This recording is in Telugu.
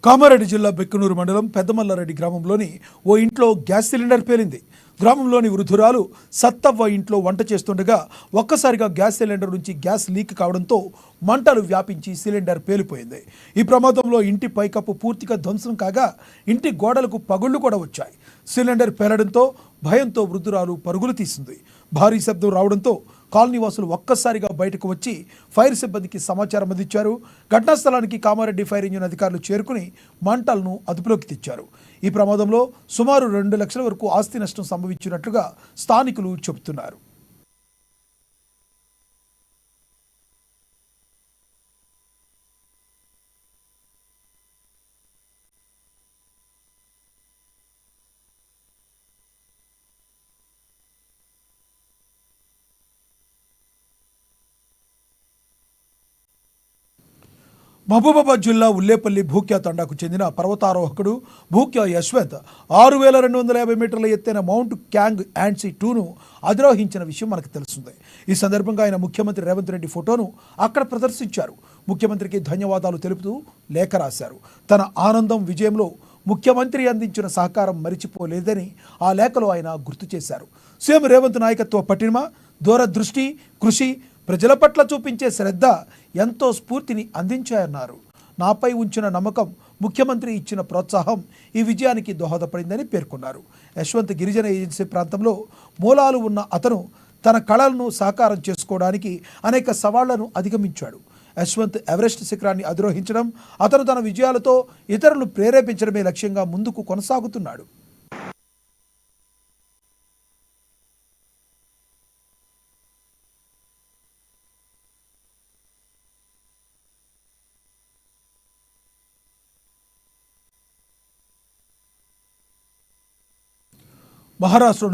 కామారెడ్డి జిల్లా బెక్కనూరు మండలం పెద్దమల్లారెడ్డి గ్రామంలోని ఓ ఇంట్లో గ్యాస్ సిలిండర్ పేలింది. గ్రామంలోని వృద్ధురాలు సత్తవ్వ ఇంట్లో వంట చేస్తుండగా ఒక్కసారిగా గ్యాస్ సిలిండర్ నుంచి గ్యాస్ లీక్ కావడంతో మంటలు వ్యాపించి సిలిండర్ పేలిపోయింది. ఈ ప్రమాదంలో ఇంటి పైకప్పు పూర్తిగా ధ్వంసం కాగా ఇంటి గోడలకు పగుళ్లు కూడా వచ్చాయి. సిలిండర్ పేలడంతో భయంతో వృద్ధురాలు పరుగులు తీసింది. భారీ శబ్దం రావడంతో కాలనీవాసులు ఒక్కసారిగా బయటకు వచ్చి ఫైర్ సిబ్బందికి సమాచారం అందించారు. ఘటనా స్థలానికి కామారెడ్డి ఫైర్ ఇంజిన్ అధికారులు చేరుకుని మంటలను అదుపులోకి తెచ్చారు. ఈ ప్రమాదంలో సుమారు 2 లక్షల వరకు ఆస్తి నష్టం సంభవించినట్లుగా స్థానికులు చెబుతున్నారు. మహబూబాబాద్ జిల్లా ఉల్లేపల్లి భూక్యా తండాకు చెందిన పర్వతారోహకుడు భూక్యా యశ్వంత్ 6250 మీటర్ల ఎత్తైన మౌంట్ క్యాంగ్ యాండ్సీ 2ను అధిరోహించిన విషయం మనకు తెలుస్తుంది. ఈ సందర్భంగా ఆయన ముఖ్యమంత్రి రేవంత్ రెడ్డి ఫోటోను అక్కడ ప్రదర్శించారు. ముఖ్యమంత్రికి ధన్యవాదాలు తెలుపుతూ లేఖ రాశారు. తన ఆనందం విజయంలో ముఖ్యమంత్రి అందించిన సహకారం మరిచిపోలేదని ఆ లేఖలో ఆయన గుర్తు చేశారు. సీఎం రేవంత్ నాయకత్వ పటిమ, దూరదృష్టి, కృషి, ప్రజల పట్ల చూపించే శ్రద్ధ ఎంతో స్ఫూర్తిని అందించాయన్నారు. నాపై ఉంచిన నమ్మకం, ముఖ్యమంత్రి ఇచ్చిన ప్రోత్సాహం ఈ విజయానికి దోహదపడిందని పేర్కొన్నారు. యశ్వంత్ గిరిజన ఏజెన్సీ ప్రాంతంలో మూలాలు ఉన్న అతను తన కళలను సాకారం చేసుకోవడానికి అనేక సవాళ్లను అధిగమించాడు. యశ్వంత్ ఎవరెస్ట్ శిఖరాన్ని అధిరోహించడం, అతను తన విజయాలతో ఇతరులను ప్రేరేపించడమే లక్ష్యంగా ముందుకు కొనసాగుతున్నాడు. మహారాష్ట్ర